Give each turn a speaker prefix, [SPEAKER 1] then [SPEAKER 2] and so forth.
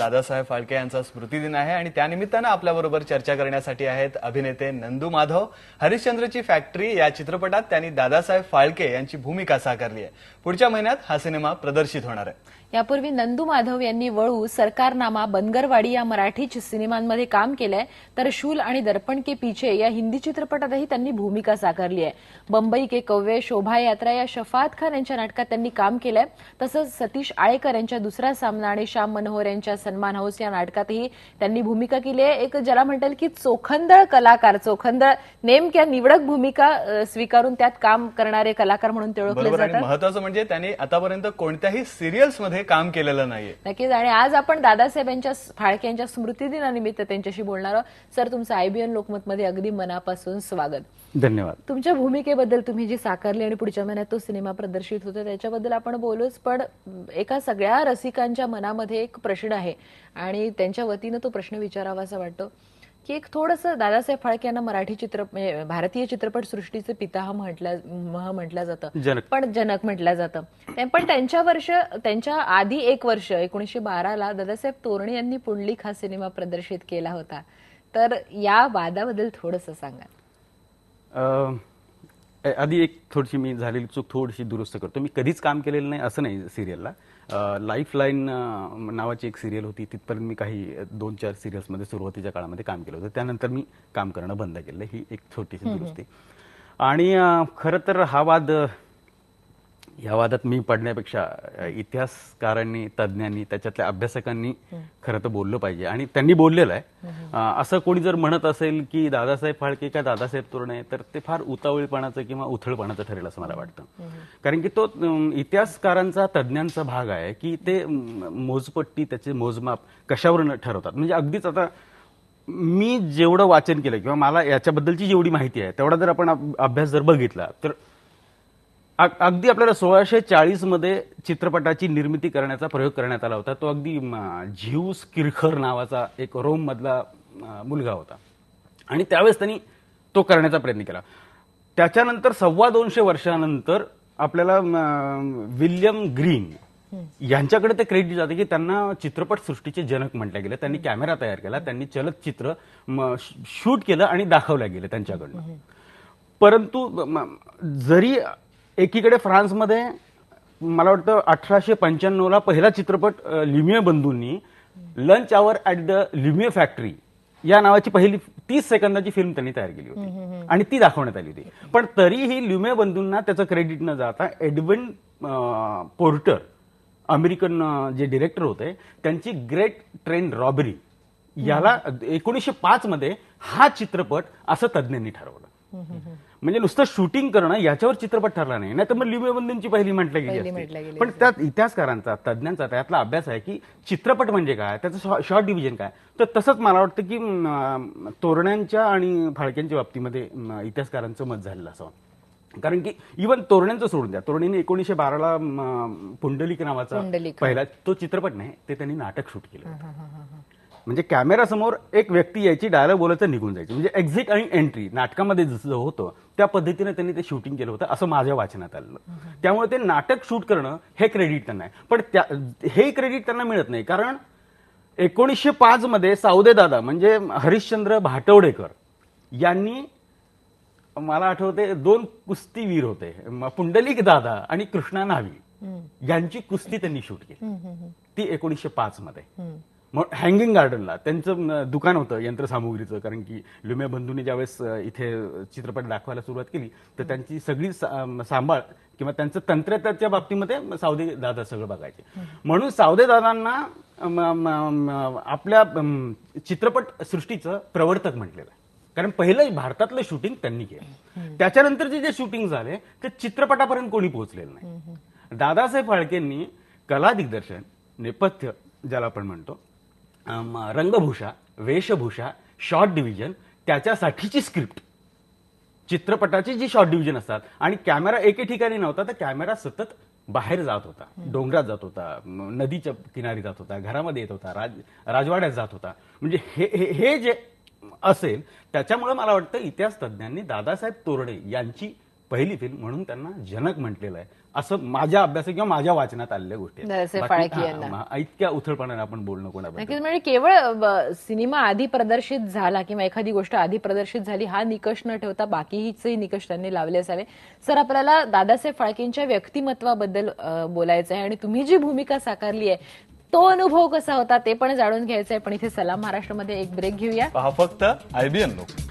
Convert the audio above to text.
[SPEAKER 1] दादासाहेब फाळके यांचा स्मृतिदिन आहे आणि त्यानिमित्तानं आपल्याबरोबर चर्चा करण्यासाठी आहेत अभिनेते नंदू माधव. हरिश्चंद्रची फॅक्टरी या चित्रपटात त्यांनी दादासाहेब फाळके यांची भूमिका साकारली आहे. पुढच्या महिन्यात हा सिनेमा प्रदर्शित होणार आहे.
[SPEAKER 2] यापूर्वी नंदू माधव यांनी वळू, सरकारनामा, बनगरवाडी या मराठी सिनेमांमध्ये काम केलंय, तर शूल आणि दर्पण के पीछे या हिंदी चित्रपटातही त्यांनी भूमिका साकारली आहे. बंबई के कव्वे, शोभा यात्रा या शफात खान यांच्या नाटकात त्यांनी काम केलंय. तसंच सतीश आळेकर यांच्या दुसरा सामना आणि श्याम मनोहर यांच्या सन्मान हाऊस या नाटकातही त्यांनी भूमिका केली आहे. एक ज्याला म्हणतात की चोखंदळ कलाकार, चोखंदळ नेमक्या निवडक भूमिका स्वीकारून त्यात काम करणारे कलाकार म्हणून ते ओळखले जातात.
[SPEAKER 1] महत्वाचं म्हणजे त्यांनी आतापर्यंत कोणत्याही सिरियल्समध्ये काम केलेलं नाहीये.
[SPEAKER 2] नक्कीच. आणि आज आपण दादासाहेब यांच्या फाळके यांच्या स्मृतिदिनानिमित्त त्यांच्याशी बोलणार आहोत. सर, तुमचं IBN लोकमतमध्ये अगदी मनापासून स्वागत.
[SPEAKER 3] धन्यवाद.
[SPEAKER 2] तुमच्या भूमिकेबद्दल, तुम्ही जी साकारली आणि पुढच्या महिन्यात तो सिनेमा प्रदर्शित होतो त्याच्याबद्दल आपण बोलूच, पण एका सगळ्या रसिकांच्या मनामध्ये एक प्रश्न आहे आणि त्यांच्या वतीनं तो प्रश्न विचारावासा वाटतो की एक थोडंसं दादासाहेब फाळके यांना मराठी भारतीय चित्रपट सृष्टीचे पितामह म्हटलं जातं, पण जनक म्हटलं जातं. पण त्यांच्या आधी एक वर्ष 1912ला दादासाहेब तोरणे यांनी पुंडलिक हा सिनेमा प्रदर्शित केला होता. तर या वादाबद्दल थोडंसं सांगा.
[SPEAKER 3] आधी एक थोडीशी मी झालेली चूक थोडीशी दुरुस्त करतो. मी कधीच काम केलेलं नाही असं नाही. सिरियलला लाईफलाईन नावाची एक सिरियल होती, तिथपर्यंत मी काही 2-4 सिरियल्समध्ये सुरुवातीच्या काळामध्ये काम केलं होतं. त्यानंतर मी काम करणं बंद केलं. ही एक छोटीशी दुरुस्ती. आणि खरं तर या वादात मी पडण्यापेक्षा इतिहासकारांनी, तज्ज्ञांनी, त्याच्यातल्या अभ्यासकांनी खरं तर बोललं पाहिजे आणि त्यांनी बोललेलं आहे. असं कोणी जर म्हणत असेल की दादासाहेब फाळके का दादासाहेब तोरणे, तर ते फार उतावळीपणाचं किंवा उथळपणाचं ठरेल असं मला वाटतं. कारण की तो इतिहासकारांचा, तज्ज्ञांचा भाग आहे की ते मोजपट्टी, त्याचे मोजमाप कशावर ठरवतात. म्हणजे अगदीच आता मी जेवढं वाचन केलं किंवा मला याच्याबद्दलची जेवढी माहिती आहे तेवढा जर आपण अभ्यास जर बघितला तर अगदी आपल्याला 1640 मध्ये चित्रपटाची निर्मिती करण्याचा प्रयोग करण्यात आला होता. तो अगदी झ्यूस किरखर नावाचा एक रोम मधला मुलगा होता आणि त्यावेळेस त्यांनी तो करण्याचा प्रयत्न केला. त्याच्यानंतर 250 वर्षानंतर आपल्याला विल्यम ग्रीन यांच्याकडे ते क्रेडिट जाते की त्यांना चित्रपट सृष्टीचे जनक म्हटलं गेलं. त्यांनी कॅमेरा तयार केला, त्यांनी चलचित्र शूट केलं आणि दाखवलं गेलं त्यांच्याकडनं. परंतु जरी एकीकडे फ्रान्समध्ये मला वाटतं 1895ला पहिला चित्रपट ल्युमियर बंधूंनी lunch hour at the Lumiere factory या नावाची पहिली 30 सेकंदाची फिल्म त्यांनी तयार केली होती आणि ती दाखवण्यात आली होती. पण तरीही ल्युमियर बंधूंना त्याचं क्रेडिट न जाता एडविन पोर्टर, अमेरिकन जे डिरेक्टर होते, त्यांची ग्रेट ट्रेन रॉबरी याला 1905 मध्ये हा चित्रपट असं तज्ज्ञांनी ठरवलं. म्हणजे नुसतं शूटिंग करणं याच्यावर चित्रपट ठरला नाही, तर मग ल्युमियर बंधूंची पहिली म्हटली गेली. पण त्यात इतिहासकारांचा, तज्ज्ञांचा त्यातला अभ्यास आहे की चित्रपट म्हणजे काय, त्याचं शॉर्ट डिव्हिजन काय. तर तसंच मला वाटतं की तोरण्यांच्या आणि फाळक्यांच्या बाबतीमध्ये इतिहासकारांचं मत झालेलं असावं. कारण की इव्हन तोरण्यांचं सोडून द्या, तोरण्यांनी 1912ला पुंडलिक नावाचा पहिला तो चित्रपट नाही, ते त्यांनी नाटक शूट केलं. म्हणजे कॅमेरासमोर एक व्यक्ती यायची, डायलॉग बोलायचं, निघून जायची. म्हणजे एक्झिट आणि एंट्री नाटकामध्ये जसं होतं त्या पद्धतीने त्यांनी ते शूटिंग केलं होतं असं माझ्या वाचनात आलं. त्यामुळे ते नाटक शूट करणं हे क्रेडिट त्यांना आहे. पण हे क्रेडिट त्यांना मिळत नाही, कारण 1905 मध्ये सावदे दादा म्हणजे हरिश्चंद्र भाटवडेकर यांनी, मला आठवते, 2 कुस्तीवीर होते, पुंडलिक दादा आणि कृष्णा नावी यांची कुस्ती त्यांनी शूट केली. ती 1905 मध्ये मग हँगिंग गार्डनला त्यांचं दुकान होतं यंत्रसामुग्रीचं. कारण की ल्युमियर बंधूंनी ज्यावेळेस इथे चित्रपट दाखवायला सुरुवात केली तर त्यांची सगळी सांभाळ किंवा त्यांचं तंत्रज्ञानाच्या बाबतीमध्ये सावदे दादा सगळं बघायचे. म्हणून सावदे दादांना आपल्या चित्रपट सृष्टीचं प्रवर्तक म्हटलेलं आहे. कारण पहिलं भारतातलं शूटिंग त्यांनी केलं. त्याच्यानंतरचे जे शूटिंग झाले ते चित्रपटापर्यंत कोणी पोहोचलेलं नाही. दादासाहेब फाळकेंनी कला दिग्दर्शन, नेपथ्य ज्याला आपण म्हणतो, रंगभूषा, वेशभूषा, शॉर्ट डिव्हिजन, त्याच्यासाठीची स्क्रिप्ट, चित्रपटाची जी शॉर्ट डिव्हिजन असतात, आणि कॅमेरा एके ठिकाणी नव्हता, तर कॅमेरा सतत बाहेर जात होता, डोंगरात जात होता, नदीच्या किनारी जात होता, घरामध्ये येत होता, राजवाड्यात जात होता. म्हणजे हे जे असेल त्याच्यामुळे मला वाटतं इतिहास तज्ज्ञांनी दादासाहेब तोरणे यांची पहिली फिल्म म्हणून त्यांना जनक म्हटलेलं आहे असं माझ्या अभ्यासात किंवा माझ्या वाचनात आलेल्या गोष्टी आहेत.
[SPEAKER 2] दादासाहेब
[SPEAKER 3] बाकी-
[SPEAKER 2] फाळके यांना.
[SPEAKER 3] हा, इतक्या उथळपणाने आपण बोलणं कोणाबद्दल.
[SPEAKER 2] नक्कीच, म्हणजे केवळ सिनेमा आधी प्रदर्शित झाला किंवा एखादी गोष्ट आधी प्रदर्शित झाली हा निकष न ठेवता बाकीचे निकष त्यांनी लावले असावे. सर, आपल्याला दादासाहेब फाळकेंच्या व्यक्तिमत्वाबद्दल बोलायचं आहे आणि तुम्ही जी भूमिका साकारली आहे तो अनुभव कसा होता ते पण जाणून घ्यायचं आहे. पण इथे सलाम महाराष्ट्रामध्ये एक ब्रेक घेऊया.
[SPEAKER 1] पहा फक्त IBN लोक.